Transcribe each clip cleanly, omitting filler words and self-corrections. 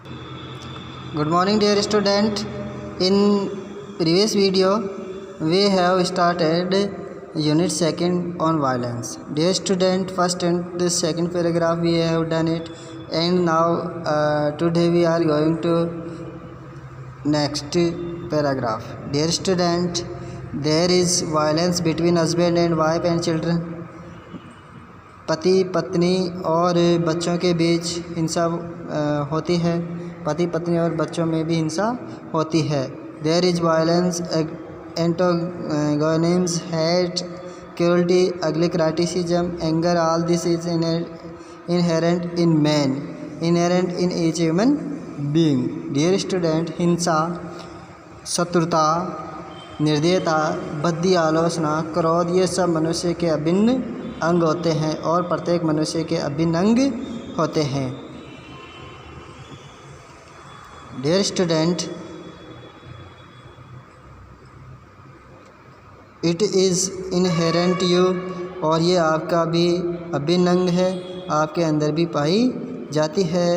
Good morning, dear student. In previous video, we have started unit 2 on violence. Dear student, first and the second paragraph we have done it, and now today we are going to next paragraph. Dear student, there is violence between husband and wife and children. पति पत्नी और बच्चों के बीच हिंसा होती है। पति पत्नी और बच्चों में भी हिंसा होती है। There is violence, antagonism, hate, cruelty, ugly criticism, anger, all this is inherent in man, inherent in each human being. Dear student, हिंसा, शत्रुता, निर्दयता, बद्दी आलोचना, क्रोध, ये सब मनुष्य के अभिन्न अंग होते हैं और प्रत्येक मनुष्य के अभिन्न अंग होते हैं। Dear student, it is inherent you, और ये आपका भी अभिन्न अंग है, आपके अंदर भी पाई जाती है।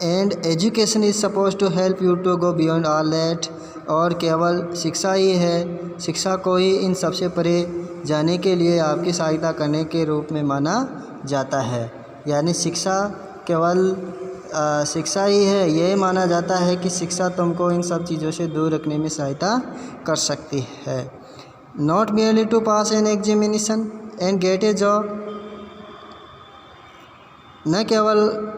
And education is suppose to help you to go beyond all that, और केवल शिक्षा ही है, शिक्षा को ही इन सबसे परे जाने के लिए आपकी सहायता करने के रूप में माना जाता है। यानी शिक्षा केवल शिक्षा ही है, ये माना जाता है कि शिक्षा तुमको इन सब चीज़ों से दूर रखने में सहायता कर सकती है। Not merely to pass an examination and get a job, न केवल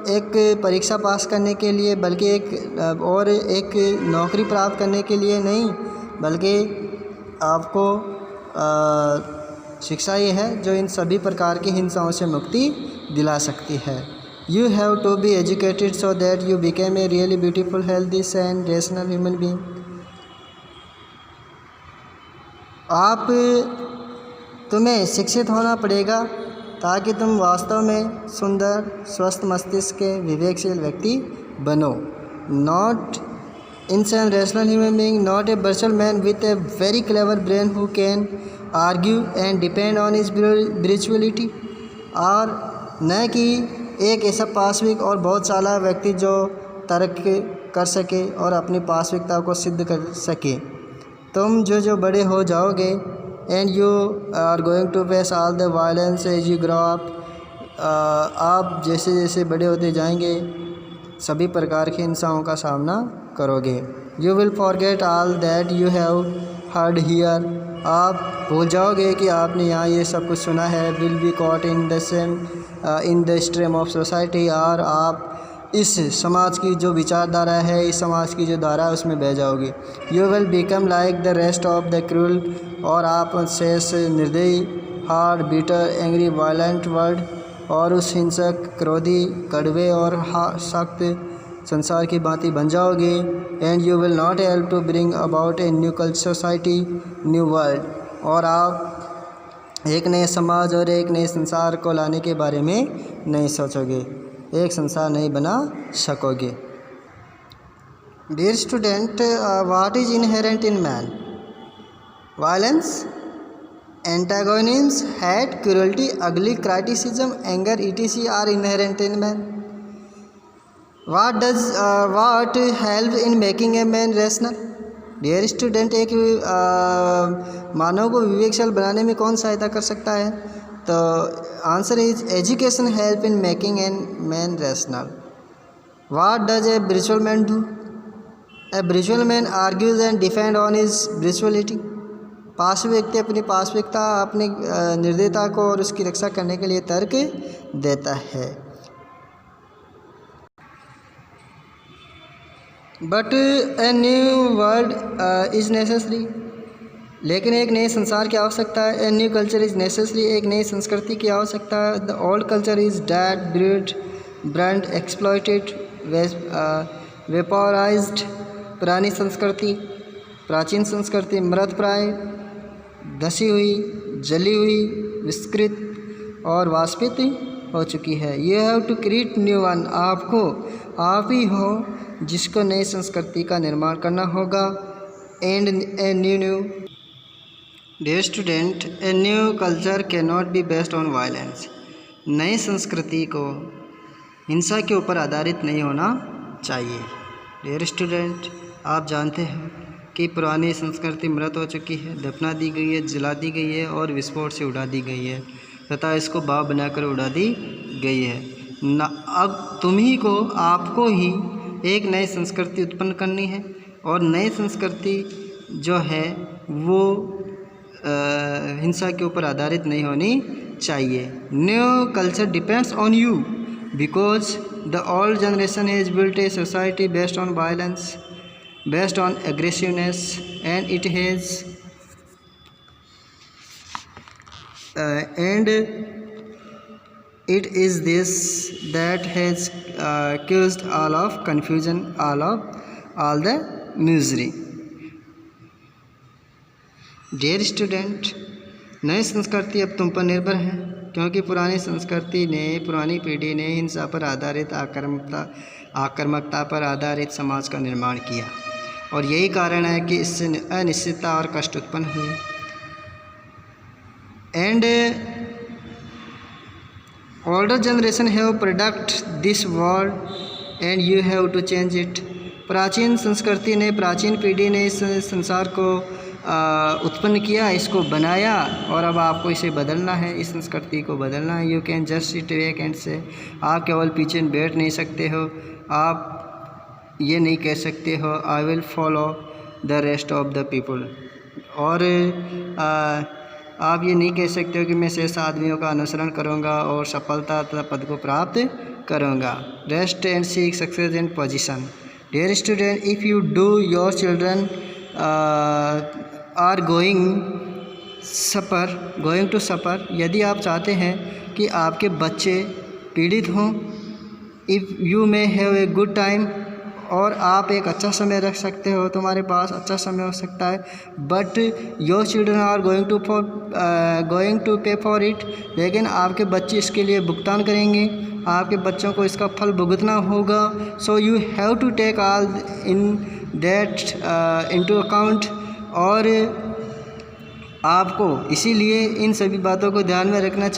एक परीक्षा पास करने के लिए बल्कि एक नौकरी प्राप्त करने के लिए नहीं, बल्कि आपको शिक्षा ही है जो इन सभी प्रकार की हिंसाओं से मुक्ति दिला सकती है। You have to be educated so that you became a really beautiful, healthy and rational human being. तुम्हें शिक्षित होना पड़ेगा ताकि तुम वास्तव में सुंदर, स्वस्थ मस्तिष्क के विवेकशील व्यक्ति बनो। Not insane rational human being, not a virtual man with a very clever brain who can argue and depend on his spirituality, और न कि एक ऐसा पाशविक और बहुत चालाक व्यक्ति जो तर्क कर सके और अपनी पाशविकता को सिद्ध कर सके। तुम जो बड़े हो जाओगे, and you are going to face all the violence as you grow up, आप जैसे जैसे बड़े होते जाएंगे सभी प्रकार की हिंसाओं का सामना करोगे। You will forget all that you have heard here, आप भूल जाओगे कि आपने यहाँ ये सब कुछ सुना है। Will be caught in the stream of society, और आप इस समाज की जो विचारधारा है, इस समाज की जो धारा है उसमें बह जाओगे। You will become like the rest of the cruel, और आप शेष निर्दयी, hard, bitter, angry, violent world, और उस हिंसक, क्रोधी, कड़वे और सख्त संसार की भांति बन जाओगे। And you will not help to bring about a new culture society, new world, और आप एक नए समाज और एक नए संसार को लाने के बारे में नहीं सोचोगे, एक संसार नहीं बना सकोगे। Dear student, what is inherent in man? Violence, antagonism, hate, cruelty, ugly, criticism, anger, etc. are inherent in man. What helps in making a man rational? Dear student, एक मानव को विवेकशील बनाने में कौन सहायता कर सकता है? तो answer is education help in making an man rational. What does a spiritual man do? A spiritual man argues and defends on his spirituality. पाशविक व्यक्ति अपनी पाशविकता, अपनी निर्दयता को और उसकी रक्षा करने के लिए तर्क देता है। But a new world is necessary, लेकिन एक नए संसार की आवश्यकता है। A new culture is necessary, एक नई संस्कृति की आवश्यकता है। The old culture is dead, brand, exploited, vaporised. पुरानी संस्कृति, प्राचीन संस्कृति मृत प्राय, धसी हुई, जली हुई, विस्कृत और वाष्पित हो चुकी है। You have to create new one, आप ही हो जिसको नई संस्कृति का निर्माण करना होगा। And a new dear student, a new culture can not be based on violence. नई संस्कृति को हिंसा के ऊपर आधारित नहीं होना चाहिए। डियर स्टूडेंट, आप जानते हैं कि पुरानी संस्कृति मृत हो चुकी है, दफना दी गई है, जला दी गई है और विस्फोट से उड़ा दी गई है तथा इसको बाव बनाकर उड़ा दी गई है न। अब तुम्ही को, आपको ही एक नई संस्कृति उत्पन्न करनी है और नई संस्कृति जो है वो हिंसा के ऊपर आधारित नहीं होनी चाहिए। New culture depends on you because the old generation has built a society based on violence, based on aggressiveness, and it has and it is this that has caused all of confusion, all the misery. Dear student, नई संस्कृति अब तुम पर निर्भर है क्योंकि पुरानी संस्कृति ने, पुरानी पीढ़ी ने हिंसा पर आधारित, आक्रामकता पर आधारित समाज का निर्माण किया और यही कारण है कि इससे अनिश्चितता और कष्ट उत्पन्न हुए। And older generation have product this world and you have to change it. प्राचीन संस्कृति ने, प्राचीन पीढ़ी ने इस संसार को उत्पन्न किया, इसको बनाया और अब आपको इसे बदलना है, इस संस्कृति को बदलना है। You can just sit back and से, आप केवल पीछे बैठ नहीं सकते हो, आप ये नहीं कह सकते हो I will follow the rest of the people, और आप ये नहीं कह सकते हो कि मैं शेष आदमियों का अनुसरण करूँगा और सफलता तथा पद को प्राप्त करूँगा। Rest and seek success and position. Dear student, if you do your children are going to suffer, यदि आप चाहते हैं कि आपके बच्चे पीड़ित हों, if you may have a good time, और आप एक अच्छा समय रख सकते हो, तुम्हारे पास अच्छा समय हो सकता है, but your children are going to pay for it, लेकिन आपके बच्चे इसके लिए भुगतान करेंगे, आपके बच्चों को इसका फल भुगतना होगा। So you have to take all in that into account, और आपको इसीलिए इन सभी बातों को ध्यान में रखना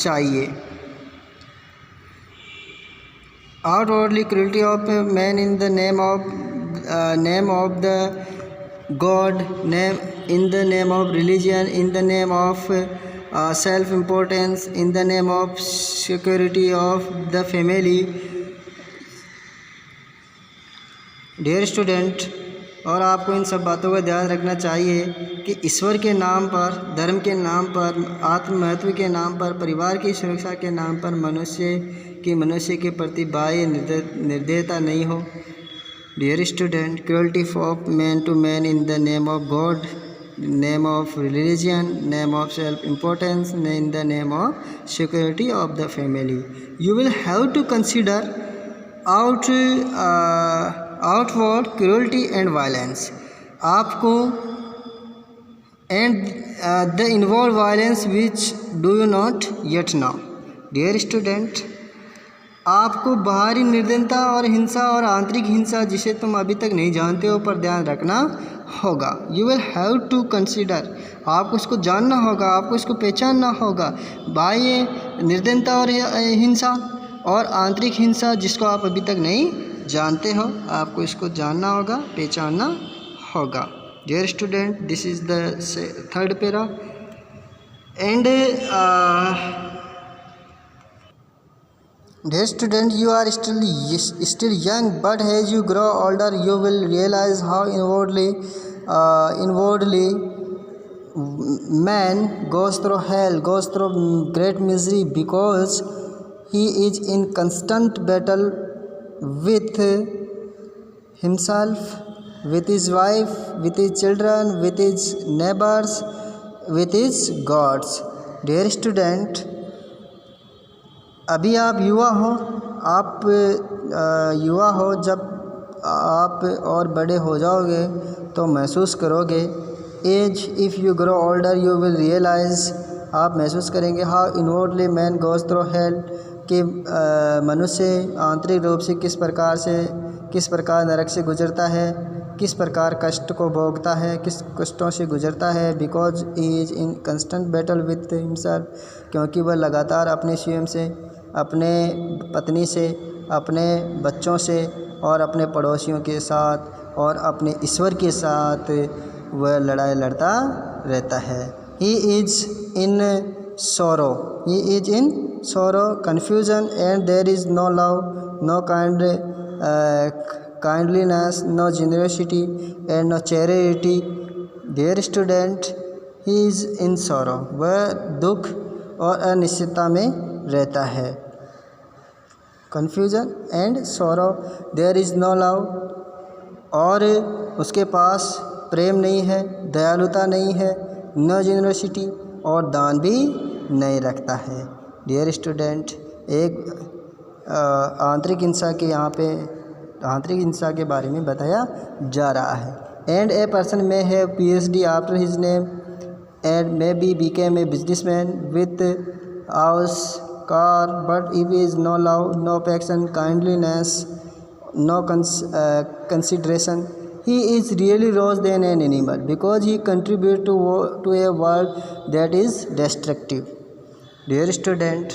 चाहिए। Outwardly cruelty of man in the name of the God, in the name of religion, in the name of self-importance, in the name of security of the family. Dear student, और आपको इन सब बातों का ध्यान रखना चाहिए कि ईश्वर के नाम पर, धर्म के नाम पर, आत्म महत्व के नाम पर, परिवार की सुरक्षा के नाम पर मनुष्य के प्रति बाह्य निर्दयता नहीं हो। Dear student, cruelty of man to man in the name of God, name of religion, name of self importance, in the name of security of the family. You will have to consider outward cruelty and violence, आपको and the involve violence which do you not yet now. Dear student, आपको बाहरी निर्दयता और हिंसा और आंतरिक हिंसा जिसे तुम अभी तक नहीं जानते हो पर ध्यान रखना होगा। You will have to consider, आपको इसको जानना होगा, आपको इसको पहचानना होगा। बाह्य निर्दयता और हिंसा और आंतरिक हिंसा जिसको आप अभी तक नहीं जानते हो, आपको इसको जानना होगा, पहचानना होगा। Dear student, this is the third para and dear student, you are still young, but as you grow older you will realize how inwardly man goes through hell, goes through great misery, because he is in constant battle with himself, with his wife, with his children, with his neighbors, with his gods. Dear student, अभी आप युवा हो, जब आप और बड़े हो जाओगे तो महसूस करोगे, as if you grow older you will realise, आप महसूस करेंगे how inwardly man goes through hell, कि मनुष्य आंतरिक रूप से किस प्रकार नरक से गुजरता है, किस प्रकार कष्ट को भोगता है, किस कष्टों से गुजरता है। Because he is in constant battle with himself, क्योंकि वह लगातार अपने स्वयं से, अपने पत्नी से, अपने बच्चों से और अपने पड़ोसियों के साथ और अपने ईश्वर के साथ वह लड़ाई लड़ता रहता है। ही is in sorrow, he is in sorrow, confusion, and there is no love, no kindliness, no generosity, and no charity. Dear student, he is in sorrow, वह दुख और अनिश्चितता में रहता है। confusion and sorrow, there is no love, और उसके पास प्रेम नहीं है, दयालुता नहीं है, no generosity, और दान भी नहीं रखता है। डियर स्टूडेंट, एक आंतरिक हिंसा के यहाँ पे आंतरिक हिंसा के बारे में बताया जा रहा है। And a person may have PhD after his name and may be became a businessman with house car, but if is no love, no passion, kindliness, no consideration, he is really worse than an animal because he contributes to a world that is destructive. Dear student,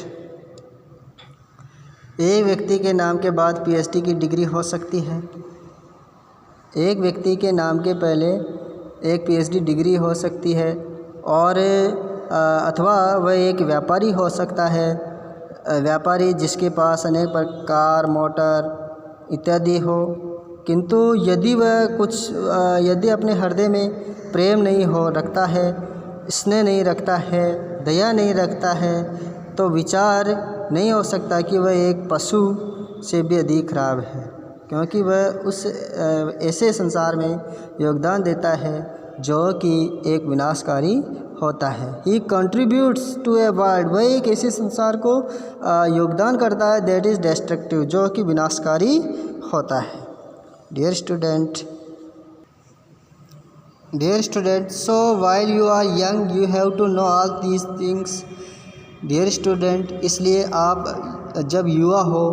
एक व्यक्ति के नाम के बाद PhD की degree हो सकती है। एक व्यक्ति के नाम के पहले एक PhD डिग्री हो सकती है, और अथवा वह एक व्यापारी हो सकता है, व्यापारी जिसके पास अनेक प्रकार मोटर इत्यादि हो। किंतु यदि वह यदि अपने हृदय में प्रेम नहीं हो रखता है, स्नेह नहीं रखता है, दया नहीं रखता है, तो विचार नहीं हो सकता कि वह एक पशु से भी अधिक खराब है, क्योंकि वह उस ऐसे संसार में योगदान देता है जो कि एक विनाशकारी होता है। ही कंट्रीब्यूट्स टू ए वर्ल्ड, वह एक ऐसे संसार को योगदान करता है दैट इज़ डिस्ट्रक्टिव, जो कि विनाशकारी होता है। Dear student, so while you are young you have to know all these things. Dear student, इसलिए आप जब युवा हो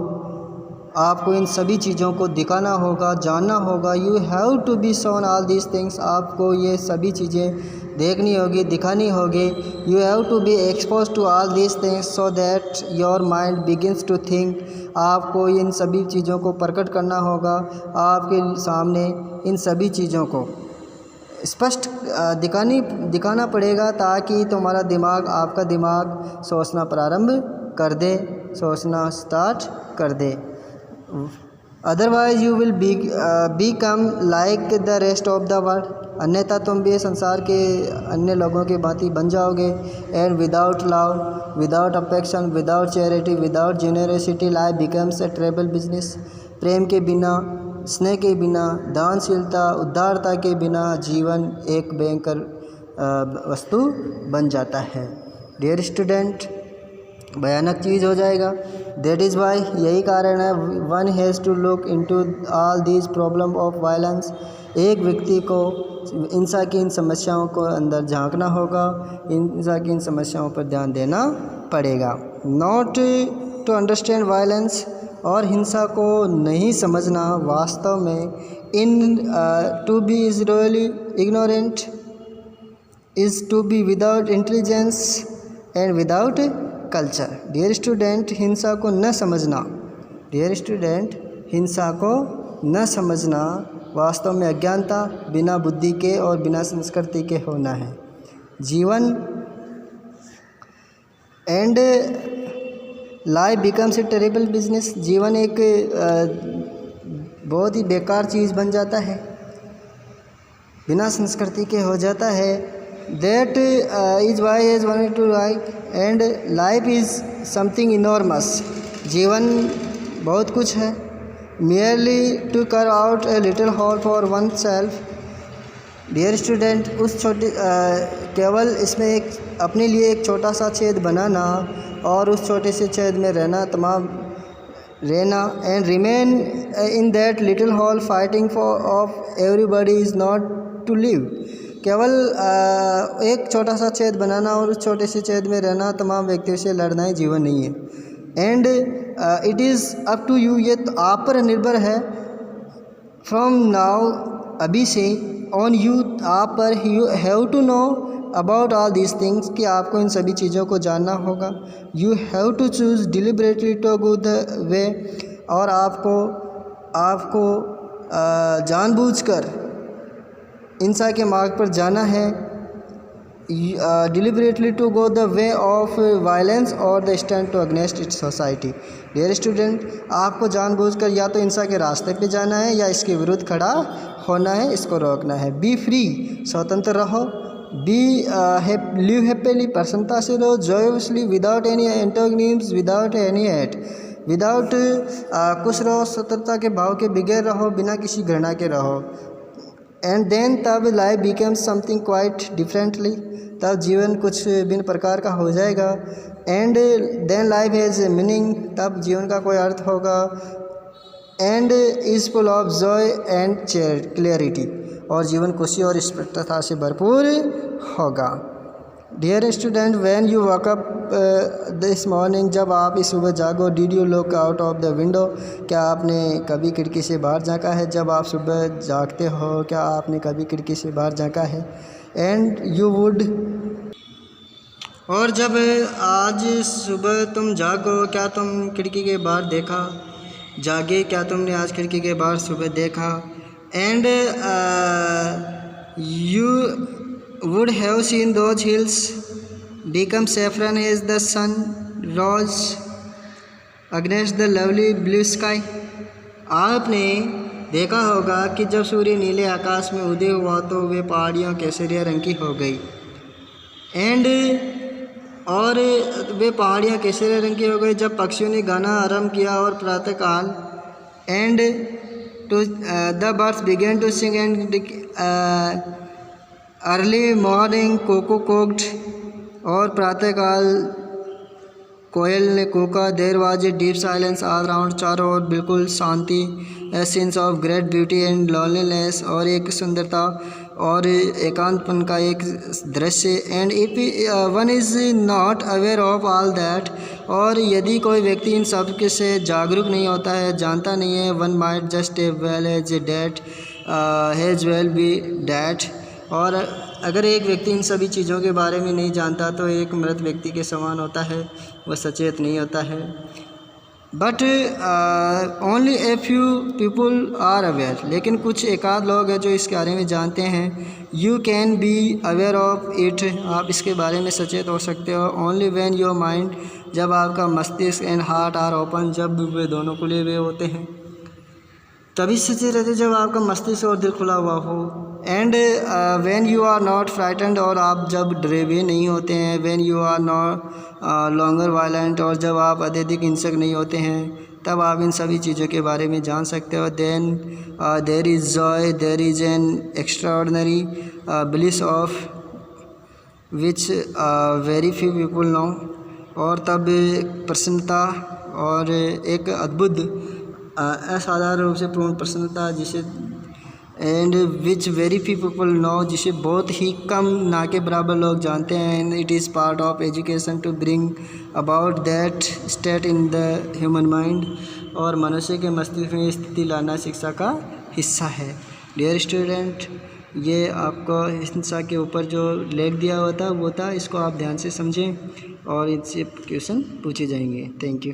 आपको इन सभी चीज़ों को दिखाना होगा, जानना होगा। You have to be shown all these things, आपको ये सभी चीज़ें देखनी होगी, दिखानी होगी। You have to be expose to all these things so that your mind begins to think, आपको इन सभी चीज़ों को प्रकट करना होगा, आपके सामने इन सभी चीज़ों को स्पष्ट दिखाना पड़ेगा, ताकि तुम्हारा दिमाग, आपका दिमाग सोचना प्रारंभ कर दे, सोचना स्टार्ट कर दे। Otherwise you will become like the rest of the world, अन्यथा तुम भी संसार के अन्य लोगों के भांति बन जाओगे। And without love, without affection, without charity, without generosity, life becomes a terrible business. प्रेम के बिना, स्नेह के बिना, दानशीलता, उदारता के बिना जीवन एक भयंकर वस्तु बन जाता है। डियर स्टूडेंट, भयानक चीज़ हो जाएगा। दैट इज़ वाई, यही कारण है, one has to look into all these problem of violence. एक व्यक्ति को हिंसा की इन समस्याओं को अंदर झांकना होगा, हिंसा की इन समस्याओं पर ध्यान देना पड़ेगा। नॉट टू अंडरस्टैंड वायलेंस, और हिंसा को नहीं समझना वास्तव में in to be is really ignorant is to be without intelligence and without culture. Dear student, हिंसा को न समझना, डियर स्टूडेंट, हिंसा को न समझना वास्तव में अज्ञानता, बिना बुद्धि के और बिना संस्कृति के होना है। जीवन and life becomes A terrible business, जीवन एक बहुत ही बेकार चीज़ बन जाता है, बिना संस्कृति के हो जाता है। That is why is one two life and life is something enormous, जीवन बहुत कुछ है। merely to carve out a little hole for oneself. Dear student, उस छोटे केवल इसमें एक अपने लिए एक छोटा सा छेद बनाना और उस छोटे से छेद में रहना and remain in that little hole fighting for of everybody is not to live. केवल एक छोटा सा छेद बनाना और उस छोटे से छेद में रहना तमाम व्यक्तियों से लड़ना ही जीवन नहीं है. And it is up to you, ये तो आप पर निर्भर है. फ्रॉम नाउ अभी से, ऑन यू आप पर, you have to know about all these things कि आपको इन सभी चीज़ों को जानना होगा। You have to choose deliberately to go the way, और आपको जानबूझकर इंसान के मार्ग पर जाना है। Deliberately to go the way of violence और the stand to against its society. Dear student, आपको जानबूझकर या तो इंसान के रास्ते पे जाना है या इसके विरुद्ध खड़ा होना है, इसको रोकना है। बी फ्री, स्वतंत्र रहो। बी लिव हैप्पीली, प्रसन्नता से रहो। Joyously, without any antagonism, without any hate, without खुश रहो, स्वतंत्रता के भाव के बगैर रहो, बिना किसी घृणा के रहो। एंड देन तब life becomes something quite differently, तब जीवन कुछ भिन्न प्रकार का हो जाएगा। And then life has a meaning, तब जीवन का कोई अर्थ होगा। And is full of joy and clarity, और जीवन खुशी और स्पष्टता से भरपूर होगा। Dear student, when you walk up this morning, जब आप इस सुबह जागो, did you look out of the window, क्या आपने कभी खिड़की से बाहर झांका है? जब आप सुबह जागते हो, क्या आपने कभी खिड़की से बाहर झांका है? एंड यू वुड, और जब आज सुबह तुम जागो, क्या तुम खिड़की के बाहर देखा? जागे, क्या तुमने आज खिड़की के बाहर सुबह देखा? And you would have seen those hills become saffron as the sun rose against the lovely blue sky। आपने देखा होगा कि जब सूर्य नीले आकाश में उदय हुआ तो वे पहाड़ियों केसरिया रंग की हो गई। एंड और वे पहाड़ियाँ केसरिया रंग की हो गई जब पक्षियों ने गाना आरंभ किया और प्रातःकाल। And to the birds begin to sing and early morning cuckoo cooed, और प्रातःकाल कोयल ने कूका। There was a deep silence all round, चारों ओर बिल्कुल शांति। A sense of great beauty and loneliness, और एक सुंदरता और एकांतपन का एक दृश्य। And if one is not aware of all that, और यदि कोई व्यक्ति इन सब के से जागरूक नहीं होता है, जानता नहीं है, one might just a well as a that has well be that, और अगर एक व्यक्ति इन सभी चीज़ों के बारे में नहीं जानता तो एक मृत व्यक्ति के समान होता है, वह सचेत नहीं होता है। But only a few people are aware, लेकिन कुछ एकाध लोग हैं जो इसके बारे में जानते हैं। You can be aware of it, आप इसके बारे में सचेत हो सकते हो। ओनली व्हेन योर माइंड, जब आपका मस्तिष्क एंड हार्ट आर ओपन, जब वे दोनों खुले हुए होते हैं तभी सचेत रहते, जब आपका मस्तिष्क और दिल खुला हुआ हो। And when you are not frightened, और आप जब डरे हुए नहीं होते हैं। When you are not longer violent, और जब आप अत्यधिक हिंसक नहीं होते हैं, तब आप इन सभी चीज़ों के बारे में जान सकते हो। Then there is joy, there is an extraordinary bliss of which very few people know, और तब प्रसन्नता और एक अद्भुत असाधारण रूप से पूर्ण प्रसन्नता जिसे and which very few people no, जिसे बहुत ही कम ना के बराबर लोग जानते हैं। And it is part of education to bring about that state in the human mind, और मनुष्य के मस्तिष्क में स्थिति लाना शिक्षा का हिस्सा है। डियर स्टूडेंट, ये आपको हिंसा के ऊपर जो लेख दिया हुआ था वो था, इसको आप ध्यान से समझें और इससे क्वेश्चन पूछे जाएंगे। Thank you.